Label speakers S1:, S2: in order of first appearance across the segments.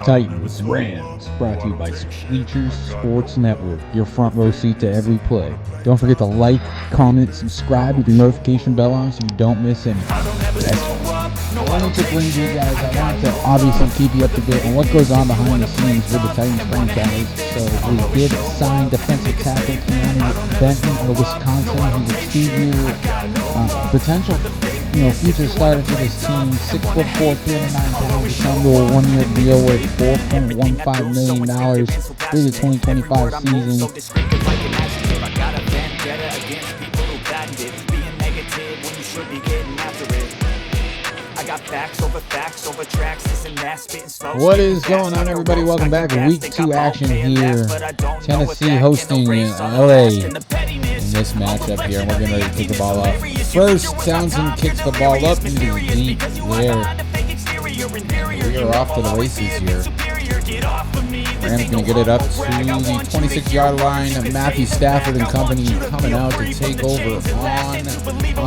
S1: Titans, Rams, brought to you by Bleachers Sports Network, your front row seat to every play. Don't forget to like, comment, subscribe with your notification bell on so you don't miss anything. I wanted to bring you guys, I wanted to obviously keep you up to date on what goes on behind the scenes with the Titans franchise. So we did sign defensive tackle Keanu Benton out of Wisconsin. He's a 2-year potential future starter for this team. 6'4", 309 pounds. Signed to a 1-year deal worth $4.15 million through the 2025 season. What is going on, everybody? Welcome back to Week 2 action here. Tennessee hosting LA in this matchup here, and we're getting ready to kick the ball off. First, Townsend kicks the ball up into the deep there. We are off to the races here. Rams going to get it up to the 26-yard line. Matthew Stafford and company coming out to take over on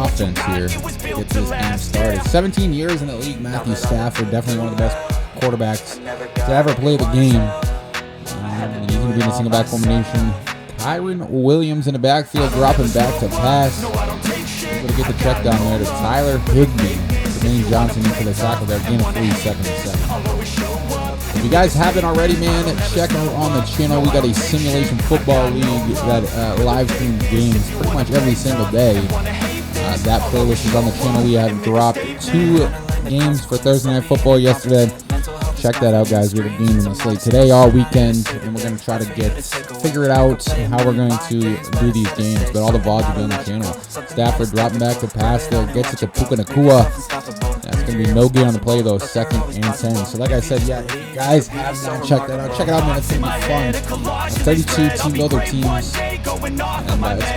S1: offense here. Get this game started. 17 years in the league, Matthew Stafford. Definitely one of the best quarterbacks to ever play the game. And he's going to be in a single back formation. Kyron Williams in the backfield, dropping back to pass. Able to get the check down there to Tyler Higbee. Jermaine Johnson into the tackle there. Gain of 3, second and 7. If you guys haven't already, man, check out on the channel. We got a simulation football league that live streams games pretty much every single day. That playlist is on the channel. We have dropped 2 games for Thursday Night Football yesterday. Check that out, guys. We have a game in the slate today all weekend, and we're going to try to figure it out how we're going to do these games. But all the VODs will be on the channel. Stafford dropping back to pass there, gets it to Puka Nacua. That's going to be no gain on the play, though, 2nd and 10. So like I said, yeah, if you guys have not checked that out, check it out, man. It's going to be fun. 32 team builder teams, and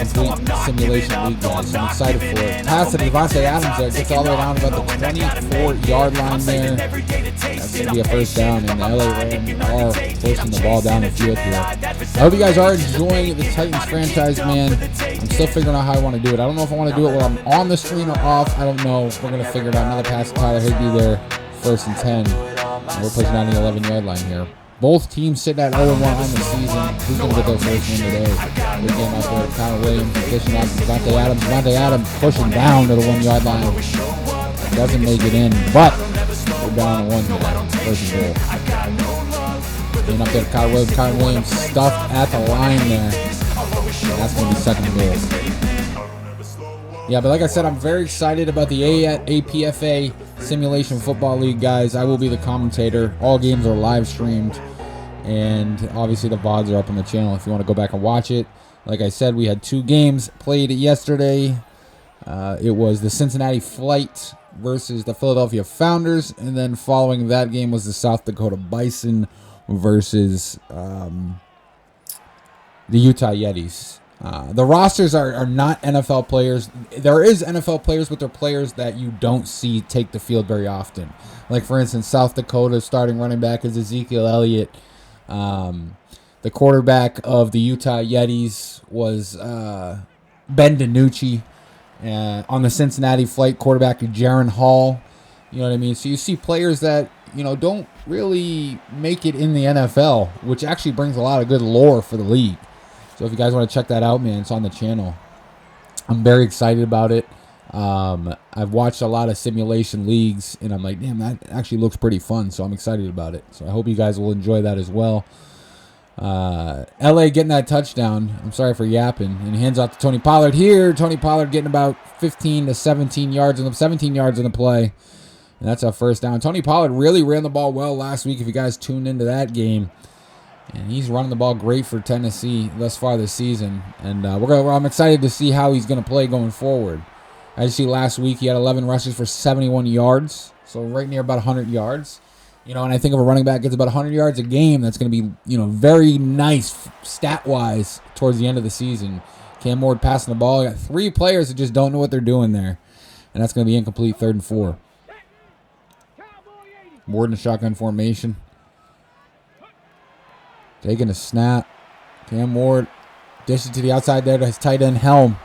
S1: it's complete simulation league, guys. So I'm excited for it. Pass to Devontae Adams there, gets all the way down to about the 24-yard line there. That's going to be a first down, and the LA Rams are pushing the ball down the field here. I hope you guys are enjoying the Titans franchise, man. I'm still figuring out how I want to do it. I don't know if I want to do it while I'm on the screen or off. I don't know. We're going to figure it out. Another pass to Tyler Higbee there, 1st and 10. And we're pushing down the 11-yard line here. Both teams sitting at 0-1 on the season. Who's going to get their first win today? Good game out there. Connor Williams fishing out Devontae Adams. Devontae Adams pushing down to the 1-yard line. Doesn't make it in, but we're down to 1 there. 1st and goal. Getting up there to Connor Williams. Connor Williams stuffed at the line there. And that's going to be 2nd and goal. Yeah, but like I said, I'm very excited about the APFA Simulation Football League, guys. I will be the commentator. All games are live streamed, and obviously the VODs are up on the channel if you want to go back and watch it. Like I said, we had 2 games played yesterday. It was the Cincinnati Flight versus the Philadelphia Founders, and then following that game was the South Dakota Bison versus the Utah Yetis. The rosters are not NFL players. There is NFL players, but they're players that you don't see take the field very often. Like, for instance, South Dakota's starting running back is Ezekiel Elliott. The quarterback of the Utah Yetis was Ben DiNucci. On the Cincinnati Flight, quarterback Jaron Hall. You know what I mean? So you see players that, don't really make it in the NFL, which actually brings a lot of good lore for the league. So if you guys want to check that out, man, it's on the channel. I'm very excited about it. I've watched a lot of simulation leagues, and I'm like, damn, that actually looks pretty fun. So I'm excited about it. So I hope you guys will enjoy that as well. LA getting that touchdown. I'm sorry for yapping. And he hands off to Tony Pollard here. Tony Pollard getting about 15 to 17 yards in the play. And that's our first down. Tony Pollard really ran the ball well last week if you guys tuned into that game. And he's running the ball great for Tennessee thus far this season. And I'm excited to see how he's going to play going forward. As you see last week, he had 11 rushes for 71 yards. So right near about 100 yards. And I think if a running back gets about 100 yards a game, that's going to be, very nice stat-wise towards the end of the season. Cam Ward passing the ball. You got 3 players that just don't know what they're doing there. And that's going to be incomplete, 3rd and 4. Ward in a shotgun formation. Taking a snap. Cam Ward dishes to the outside there to his tight end Helm.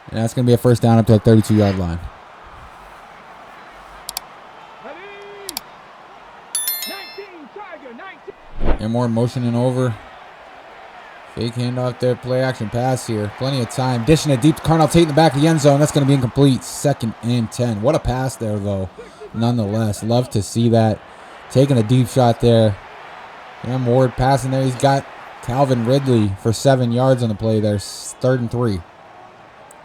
S1: And that's going to be a first down up to the 32-yard line. And more motioning over. Fake handoff there. Play action pass here. Plenty of time. Dishing it deep to Carnell Tate in the back of the end zone. That's going to be incomplete. 2nd and 10. What a pass there, though. Nonetheless, love to see that. Taking a deep shot there. Cam Ward passing there. He's got Calvin Ridley for 7 yards on the play there. 3rd and 3.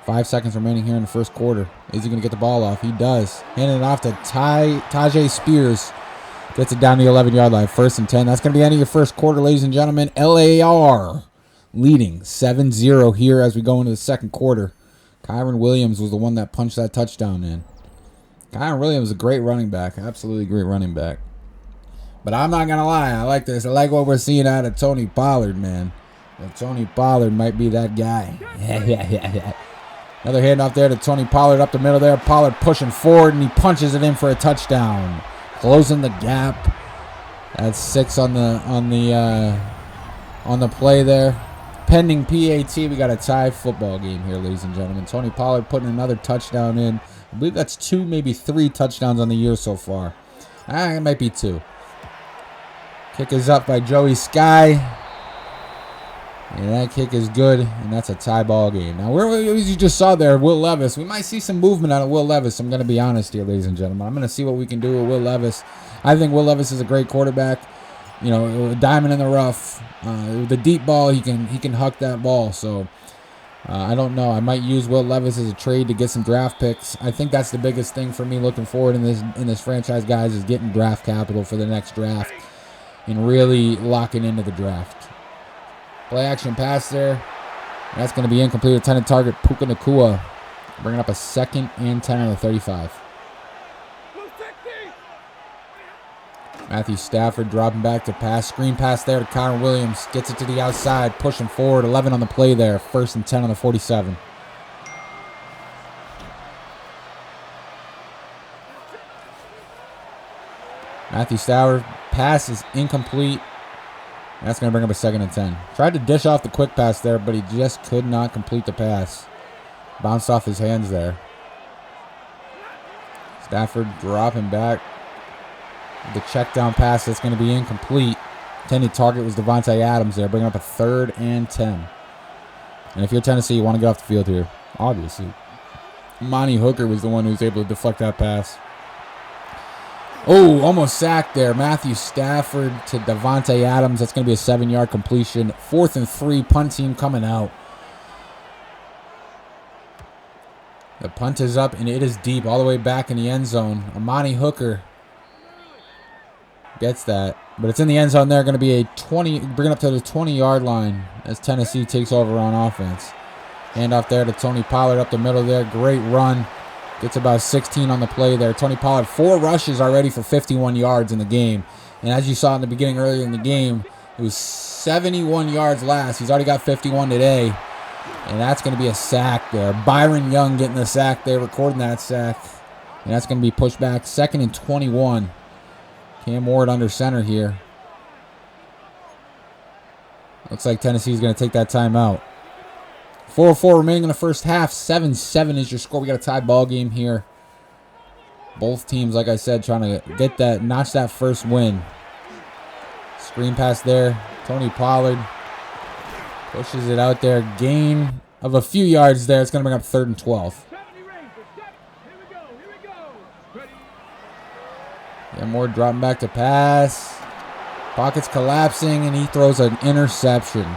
S1: 5 seconds remaining here in the first quarter. Is he going to get the ball off? He does. Handing it off to Tajay Spears. Gets it down to the 11-yard line. 1st and 10. That's going to be the end of your first quarter, ladies and gentlemen. LAR leading 7-0 here as we go into the second quarter. Kyron Williams was the one that punched that touchdown in. Kyron Williams is a great running back. Absolutely great running back. But I'm not going to lie. I like this. I like what we're seeing out of Tony Pollard, man. Tony Pollard might be that guy. Another handoff there to Tony Pollard up the middle there. Pollard pushing forward, and he punches it in for a touchdown. Closing the gap. That's 6 on the play there. Pending PAT, we got a tie football game here, ladies and gentlemen. Tony Pollard putting another touchdown in. I believe that's 2, maybe 3 touchdowns on the year so far. It might be 2. Kick is up by Joey Sky. And that kick is good, and that's a tie ball game. Now, as you just saw there, Will Levis, we might see some movement out of Will Levis. I'm going to be honest here, ladies and gentlemen. I'm going to see what we can do with Will Levis. I think Will Levis is a great quarterback. You know, a diamond in the rough. With the deep ball, he can huck that ball. So, I don't know. I might use Will Levis as a trade to get some draft picks. I think that's the biggest thing for me looking forward in this franchise, guys, is getting draft capital for the next draft and really locking into the draft. Play action pass there. That's going to be incomplete. Intended target, Puka Nacua. Bringing up a 2nd and 10 on the 35. Matthew Stafford dropping back to pass. Screen pass there to Kyron Williams. Gets it to the outside. Pushing forward. 11 on the play there. 1st and 10 on the 47. Matthew Stafford. Pass is incomplete. That's going to bring up a 2nd and 10. Tried to dish off the quick pass there, but he just could not complete the pass. Bounced off his hands there. Stafford dropping back. The check down pass that's going to be incomplete. Intended target was Devontae Adams there, bringing up a 3rd and 10. And if you're Tennessee, you want to get off the field here, obviously. Monty Hooker was the one who was able to deflect that pass. Oh, almost sacked there. Matthew Stafford to Devontae Adams. That's going to be a 7-yard completion. 4th and 3, punt team coming out. The punt is up, and it is deep all the way back in the end zone. Amani Hooker gets that, but it's in the end zone there. Going to be a 20, bringing up to the 20-yard line as Tennessee takes over on offense. Handoff there to Tony Pollard up the middle there. Great run. Gets about 16 on the play there. Tony Pollard, 4 rushes already for 51 yards in the game. And as you saw in the beginning earlier in the game, it was 71 yards last. He's already got 51 today. And that's going to be a sack there. Byron Young getting the sack there, recording that sack. And that's going to be pushed back. 2nd and 21. Cam Ward under center here. Looks like Tennessee's going to take that timeout. 4:04 remaining in the first half. 7-7 is your score. We got a tied ball game here. Both teams, like I said, trying to get that, notch that first win. Screen pass there. Tony Pollard pushes it out there. Gain of a few yards there. It's going to bring up 3rd and 12. Yeah, Moore dropping back to pass. Pockets collapsing, and he throws an interception.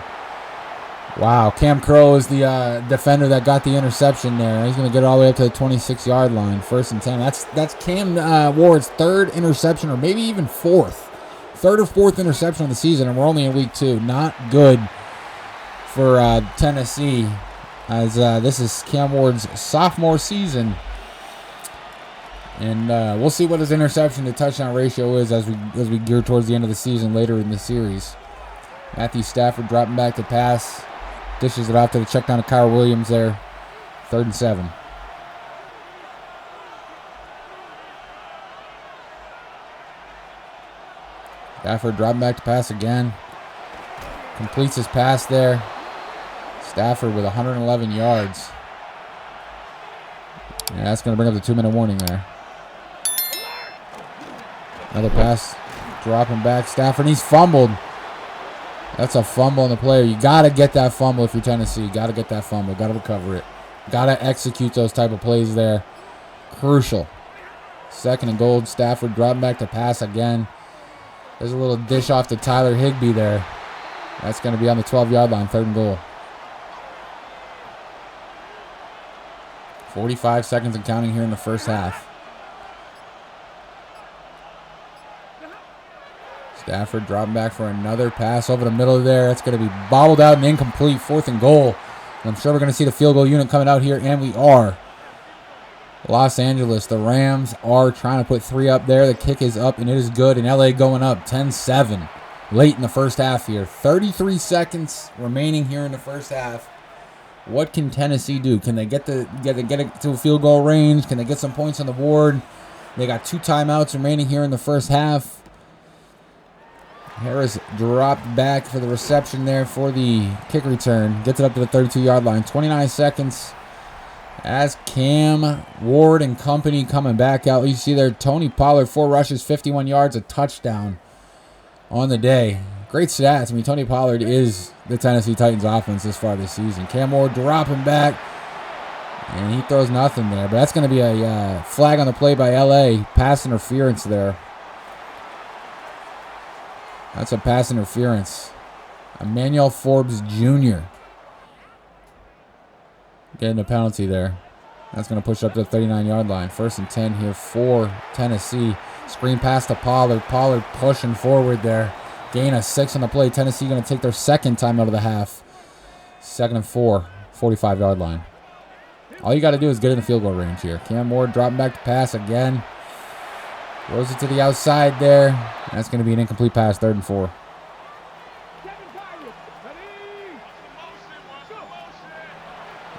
S1: Wow, Cam Crow is the defender that got the interception there. He's going to get all the way up to the 26-yard line. 1st and 10. That's Cam Ward's 3rd interception, or maybe even 4th. 3rd or 4th interception of the season, and we're only in week 2. Not good for Tennessee, as this is Cam Ward's sophomore season. And we'll see what his interception to touchdown ratio is as we gear towards the end of the season later in the series. Matthew Stafford dropping back to pass. Dishes it off to the check down to Kyle Williams there. 3rd and 7. Stafford dropping back to pass again. Completes his pass there. Stafford with 111 yards. Yeah, that's going to bring up the 2-minute warning there. Another pass dropping back. Stafford, he's fumbled. That's a fumble on the player. You got to get that fumble if you're Tennessee. Got to get that fumble. Got to recover it. Got to execute those type of plays there. Crucial. 2nd and goal. Stafford dropping back to pass again. There's a little dish off to Tyler Higbee there. That's going to be on the 12-yard line. 3rd and goal. 45 seconds and counting here in the first half. Stafford dropping back for another pass over the middle there. That's going to be bobbled out and incomplete. 4th and goal. And I'm sure we're going to see the field goal unit coming out here, and we are. Los Angeles, the Rams are trying to put 3 up there. The kick is up, and it is good. And LA going up 10-7 late in the first half here. 33 seconds remaining here in the first half. What can Tennessee do? Can they get it to a field goal range? Can they get some points on the board? They got 2 timeouts remaining here in the first half. Harris dropped back for the reception there for the kick return. Gets it up to the 32-yard line. 29 seconds as Cam Ward and company coming back out. You see there, Tony Pollard, 4 rushes, 51 yards, a touchdown on the day. Great stats. I mean, Tony Pollard is the Tennessee Titans offense this far this season. Cam Ward dropping back, and he throws nothing there. But that's going to be a flag on the play by LA. Pass interference there. That's a pass interference. Emmanuel Forbes Jr. getting a penalty there. That's going to push up to the 39-yard line. 1st and 10 here for Tennessee. Screen pass to Pollard. Pollard pushing forward there. Gain of 6 on the play. Tennessee going to take their 2nd time out of the half. 2nd and 4. 45-yard line. All you got to do is get in the field goal range here. Cam Ward dropping back to pass again. Throws it to the outside there. That's going to be an incomplete pass. 3rd and 4.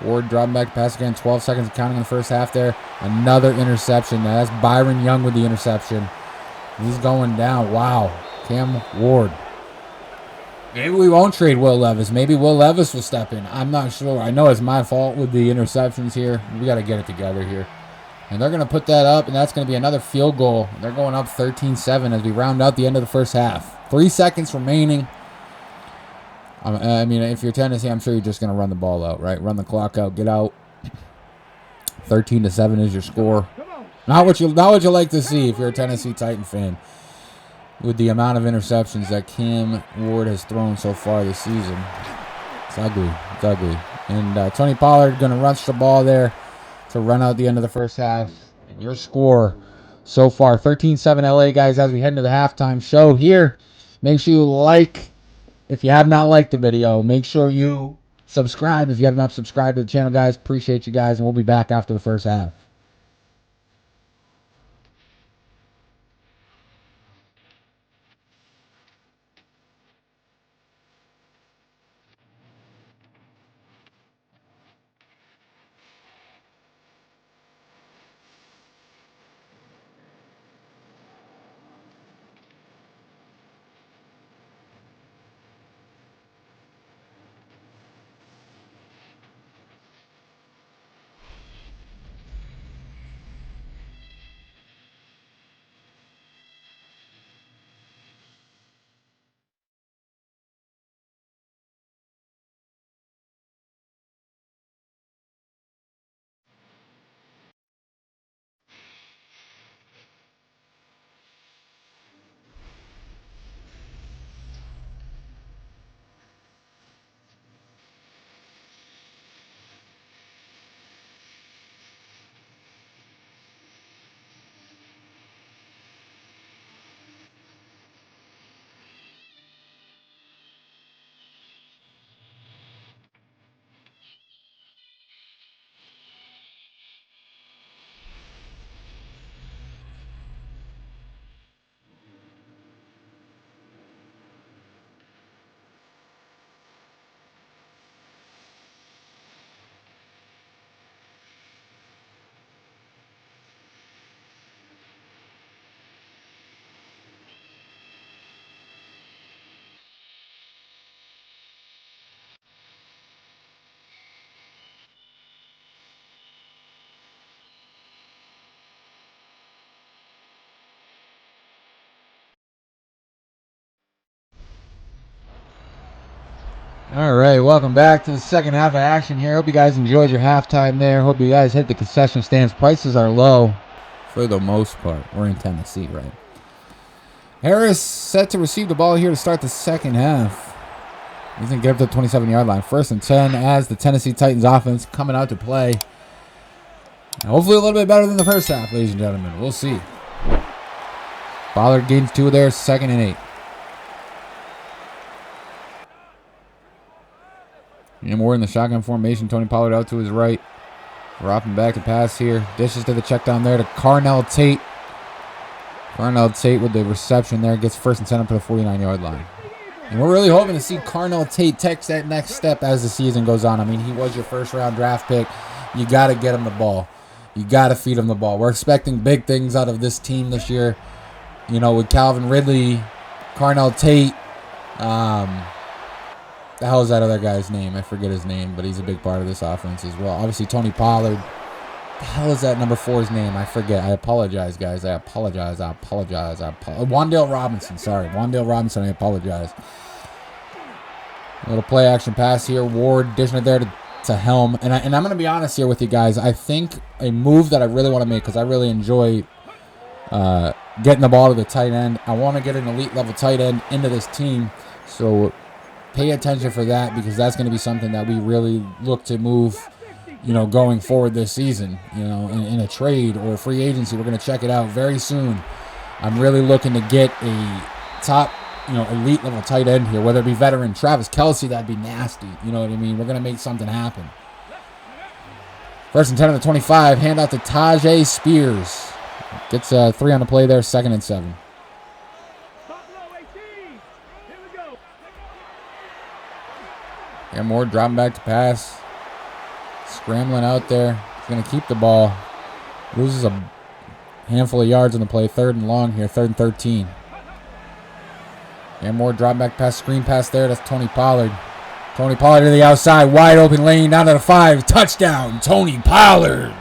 S1: Ward dropping back to pass again. 12 seconds counting in the first half there. Another interception. Now that's Byron Young with the interception. He's going down. Wow. Cam Ward. Maybe we won't trade Will Levis. Maybe Will Levis will step in. I'm not sure. I know it's my fault with the interceptions here. We got to get it together here. And they're going to put that up, and that's going to be another field goal. They're going up 13-7 as we round out the end of the first half. 3 seconds remaining. I mean, if you're Tennessee, I'm sure you're just going to run the ball out, right? Run the clock out, get out. 13-7 is your score. Not what you like to see if you're a Tennessee Titan fan, with the amount of interceptions that Cam Ward has thrown so far this season. It's ugly. It's ugly. And Tony Pollard going to rush the ball there to run out the end of the first half. And your score so far, 13-7 LA, guys, as we head into the halftime show here. Make sure you like, if you have not liked the video. Make sure you subscribe if you have not subscribed to the channel, guys. Appreciate you guys, and we'll be back after the first half. All right, welcome back to the second half of action here. Hope you guys enjoyed your halftime there. Hope you guys hit the concession stands. Prices are low for the most part. We're in Tennessee, right? Harris set to receive the ball here to start the second half. He's going to get up to the 27-yard line. 1st and 10 as the Tennessee Titans offense coming out to play. And hopefully a little bit better than the first half, ladies and gentlemen. We'll see. Pollard gains 2 there, 2nd and 8. And we're in the shotgun formation. Tony Pollard out to his right. Dropping back to pass here. Dishes to the check down there to Carnell Tate. Carnell Tate with the reception there. Gets 1st and 10 up to the 49-yard line. And we're really hoping to see Carnell Tate take that next step as the season goes on. I mean, he was your first-round draft pick. You got to get him the ball. You got to feed him the ball. We're expecting big things out of this team this year. You know, with Calvin Ridley, Carnell Tate, the hell is that other guy's name? I forget his name, but he's a big part of this offense as well. Obviously, Tony Pollard. The hell is that number 4's name? I forget. I apologize, guys. I apologize. Wan'Dale Robinson. Sorry. Wan'Dale Robinson. I apologize. A little play action pass here. Ward dishing it there to Helm. And I'm going to be honest here with you guys. I think a move that I really want to make, because I really enjoy getting the ball to the tight end. I want to get an elite level tight end into this team. So pay attention for that, because that's going to be something that we really look to move, you know, going forward this season, you know, in a trade or a free agency. We're going to check it out very soon. I'm really looking to get a top, you know, elite level tight end here, whether it be veteran Travis Kelce. That'd be nasty. You know what I mean? We're going to make something happen. 1st and 10 on the 25. Hand out to Tajay Spears. Gets 3 on the play there. 2nd and 7. And Moore dropping back to pass. Scrambling out there. He's going to keep the ball. Loses a handful of yards on the play. 3rd and long here. 3rd and 13. And Moore dropping back pass. Screen pass there. That's Tony Pollard. Tony Pollard to the outside. Wide open lane down to the 5. Touchdown. Tony Pollard.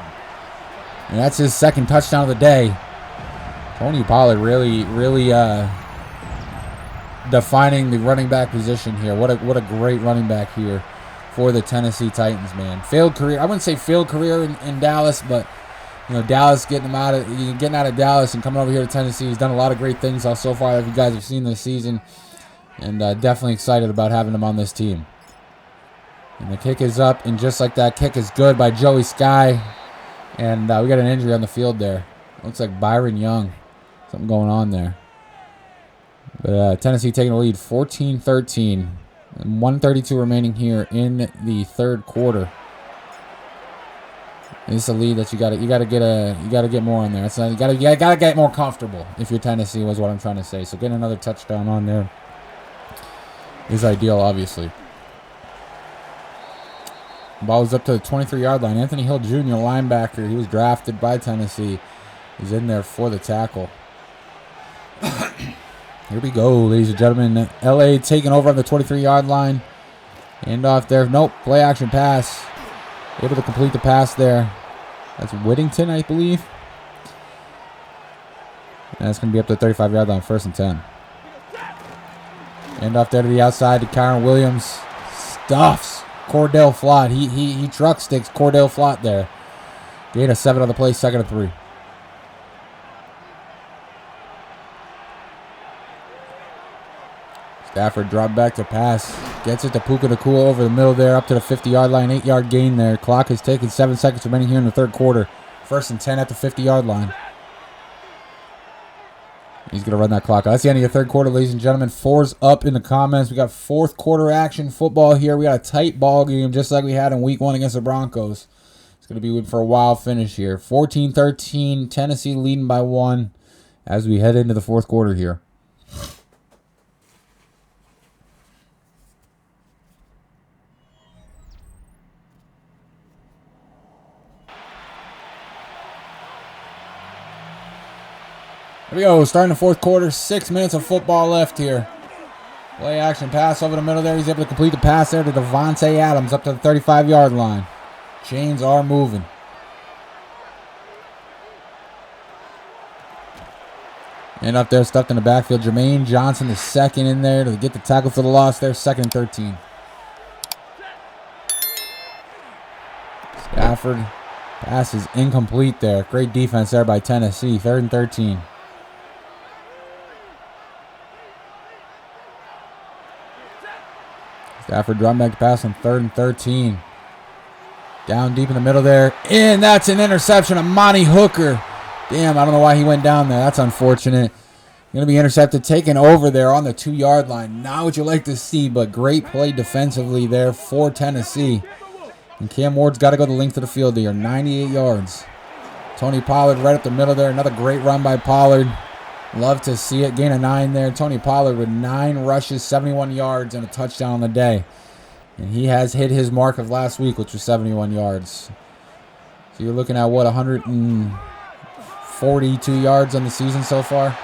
S1: And that's his 2nd touchdown of the day. Tony Pollard really defining the running back position here. What a great running back here for the Tennessee Titans, man. Failed career. I wouldn't say failed career in Dallas, but you know, Dallas getting out of Dallas and coming over here to Tennessee. He's done a lot of great things so far that you guys have seen this season, and definitely excited about having him on this team. And the kick is up, and just like that, kick is good by Joey Sky, and we got an injury on the field there. Looks like Byron Young. Something going on there. But Tennessee taking the lead 14-13. And 1:32 remaining here in the 3rd quarter. And this is a lead that you gotta get more on there. It's not, you gotta get more comfortable if you're Tennessee, was what I'm trying to say. So getting another touchdown on there is ideal, obviously. Ball is up to the 23-yard line. Anthony Hill Jr., linebacker. He was drafted by Tennessee. He's in there for the tackle. Here we go, ladies and gentlemen. LA taking over on the 23-yard line. Hand off there. Nope. Play action pass. Able to complete the pass there. That's Whittington, I believe. And that's going to be up to the 35-yard line. 1st and 10. Hand off there to the outside to Kyron Williams. Stuffs Cordell Flott. He truck sticks Cordell Flott there. Gain a 7 on the play. 2nd and 3. Stafford dropped back to pass. Gets it to Puka Nacua over the middle there, up to the 50-yard line. 8-yard gain there. Clock is taken. 7 seconds remaining here in the 3rd quarter. 1st and 10 at the 50-yard line. He's going to run that clock out. That's the end of your 3rd quarter, ladies and gentlemen. 4's up in the comments. We got 4th quarter action football here. We got a tight ball game just like we had in week 1 against the Broncos. It's going to be for a wild finish here. 14-13. Tennessee leading by 1 as we head into the 4th quarter here. Here we go, starting the 4th quarter. 6 minutes of football left here. Play action pass over the middle there. He's able to complete the pass there to Devontae Adams up to the 35-yard line. Chains are moving. And up there, stuffed in the backfield. Jermaine Johnson, the 2nd in there to get the tackle for the loss there. 2nd and 13. Stafford. Pass is incomplete there. Great defense there by Tennessee. 3rd and 13. Stafford dropping back to pass on 3rd and 13. Down deep in the middle there. And that's an interception. Amani Hooker. Damn, I don't know why he went down there. That's unfortunate. Going to be intercepted, taken over there on the 2-yard line. Not what you like to see, but great play defensively there for Tennessee. And Cam Ward's got to go the length of the field here. 98 yards. Tony Pollard right up the middle there. Another great run by Pollard. Love to see it. Gain of 9 there. Tony Pollard with 9 rushes, 71 yards, and a touchdown on the day. And he has hit his mark of last week, which was 71 yards. So you're looking at, what, 142 yards on the season so far?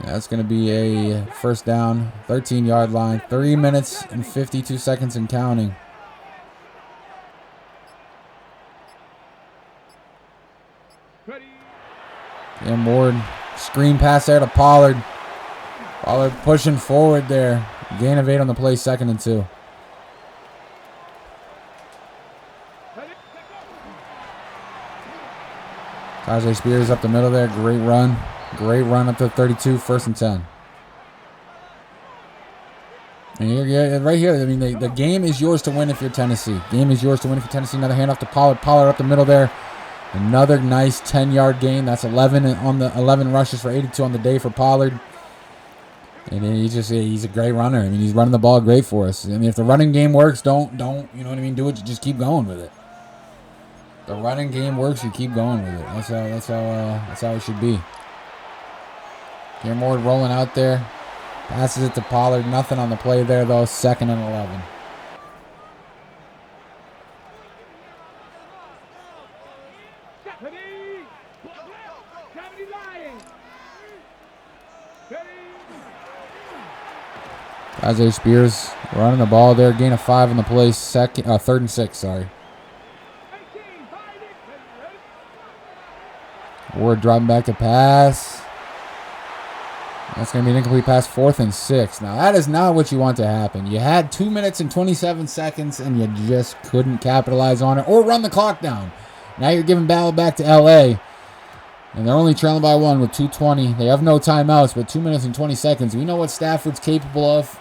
S1: That's going to be a first down, 13-yard line, 3 minutes and 52 seconds and counting. And Ward, screen pass there to Pollard. Pollard pushing forward there. Gain of 8 on the play, 2nd and 2. Tajay Spears up the middle there. Great run. Great run up to 32, 1st and 10. And right here, I mean, the game is yours to win if you're Tennessee. Game is yours to win if you're Tennessee. Another handoff to Pollard. Pollard up the middle there. Another nice 10-yard gain. That's 11 on the 11 rushes for 82 on the day for Pollard. And he's a great runner. I mean, he's running the ball great for us. I mean, if the running game works, don't you know what I mean? Do it. You just keep going with it. The running game works. You keep going with it. That's how it should be. Cam Ward rolling out there. Passes it to Pollard. Nothing on the play there, though. 2nd and 11. Tajay Spears running the ball there. Gain of 5 on the play. 3rd and 6, sorry. Ward dropping back to pass. That's going to be an incomplete pass, 4th and 6. Now, that is not what you want to happen. You had 2 minutes and 27 seconds, and you just couldn't capitalize on it or run the clock down. Now you're giving battle back to L.A., and they're only trailing by 1 with 2:20. They have no timeouts, but 2 minutes and 20 seconds. We know what Stafford's capable of,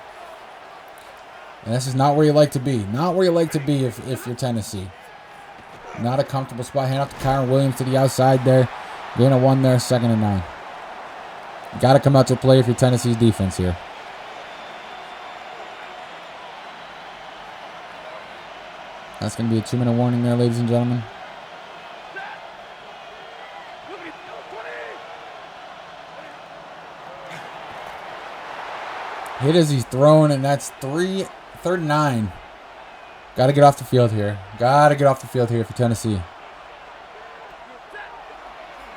S1: and this is not where you like to be. Not where you like to be if you're Tennessee. Not a comfortable spot. Hand off to Kyron Williams to the outside there. Gain of 1 there, 2nd and 9. Got to come out to play if you're Tennessee's defense here. That's going to be a 2-minute warning there, ladies and gentlemen. Hit as he's throwing, and that's 3rd and 9. Got to get off the field here. Got to get off the field here for Tennessee.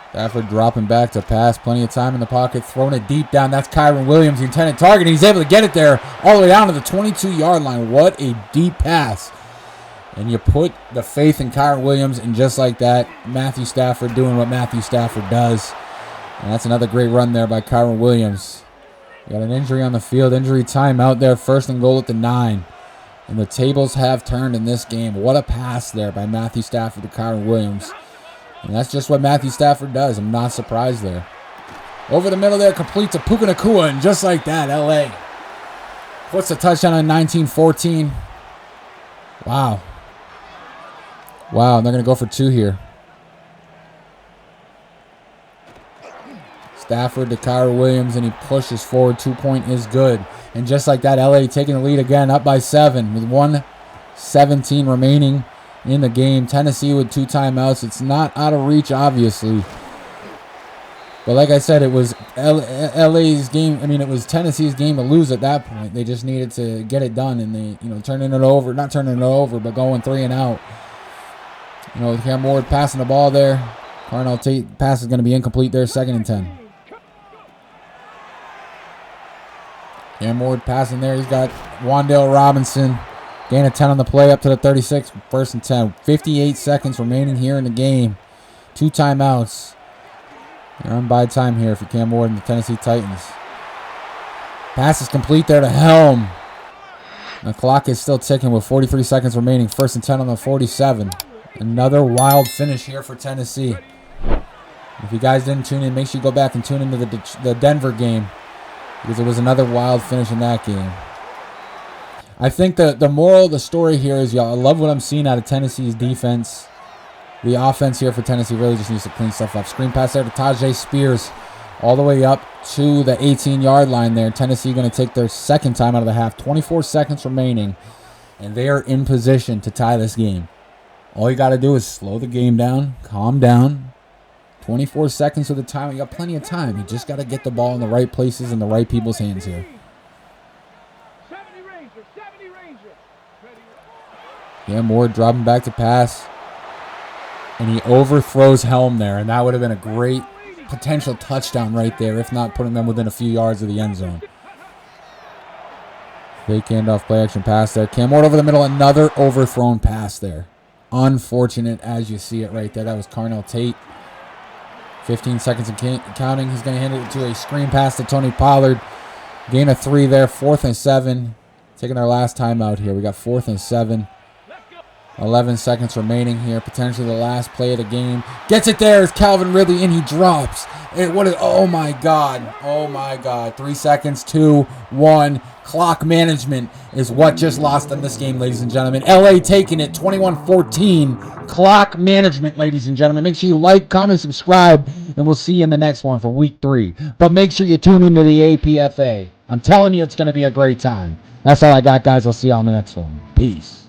S1: Stafford dropping back to pass. Plenty of time in the pocket. Throwing it deep down. That's Kyron Williams, the intended target. He's able to get it there all the way down to the 22-yard line. What a deep pass. And you put the faith in Kyron Williams, and just like that, Matthew Stafford doing what Matthew Stafford does. And that's another great run there by Kyron Williams. Got an injury on the field. Injury timeout there. 1st and goal at the 9. And the tables have turned in this game. What a pass there by Matthew Stafford to Kyron Williams. And that's just what Matthew Stafford does. I'm not surprised there. Over the middle there, complete to Puka Nacua, and just like that, L.A. puts the touchdown on 19-14. Wow. Wow, and they're going to go for 2 here. Stafford to Kyron Williams, and he pushes forward. 2-point is good. And just like that, L.A. taking the lead again, up by 7 with 1:17 remaining in the game. Tennessee with 2 timeouts. It's not out of reach, obviously. But like I said, it was LA's game. I mean, it was Tennessee's game to lose at that point. They just needed to get it done, and they, turning it over. Not turning it over, but going 3 and out. Cam Ward passing the ball there. Carnell Tate pass is going to be incomplete there. 2nd and 10. Cam Ward passing there. He's got Wan'Dale Robinson. Gain of 10 on the play up to the 36. 1st and 10. 58 seconds remaining here in the game. 2 timeouts. You're on by time here for Cam Ward and the Tennessee Titans. Pass is complete there to Helm. The clock is still ticking with 43 seconds remaining. 1st and 10 on the 47. Another wild finish here for Tennessee. If you guys didn't tune in, make sure you go back and tune into the Denver game, because it was another wild finish in that game. I think the moral of the story here is, y'all, I love what I'm seeing out of Tennessee's defense. The offense here for Tennessee really just needs to clean stuff up. Screen pass there to Tajay Spears, all the way up to the 18-yard line there. Tennessee going to take their second time out of the half. 24 seconds remaining, and they are in position to tie this game. All you got to do is slow the game down, calm down. 24 seconds of the time. You got plenty of time. You just got to get the ball in the right places and the right people's hands here. Yeah, Moore dropping back to pass. And he overthrows Helm there, and that would have been a great potential touchdown right there, if not putting them within a few yards of the end zone. Fake handoff, play action pass there. Cam Ward over the middle, another overthrown pass there. Unfortunate as you see it right there. That was Carnell Tate. 15 seconds and counting. He's going to hand it to a screen pass to Tony Pollard. Gain of 3 there, 4th and 7. Taking our last time out here. We got 4th and 7. 11 seconds remaining here. Potentially the last play of the game. Gets it there. It's Calvin Ridley, and he drops. Oh my God. Oh my God. 3 seconds, 2, 1. Clock management is what just lost them this game, ladies and gentlemen. LA taking it 21-14. Clock management, ladies and gentlemen. Make sure you like, comment, subscribe, and we'll see you in the next one for week 3. But make sure you tune into the APFA. I'm telling you, it's going to be a great time. That's all I got, guys. I'll see you on the next one. Peace.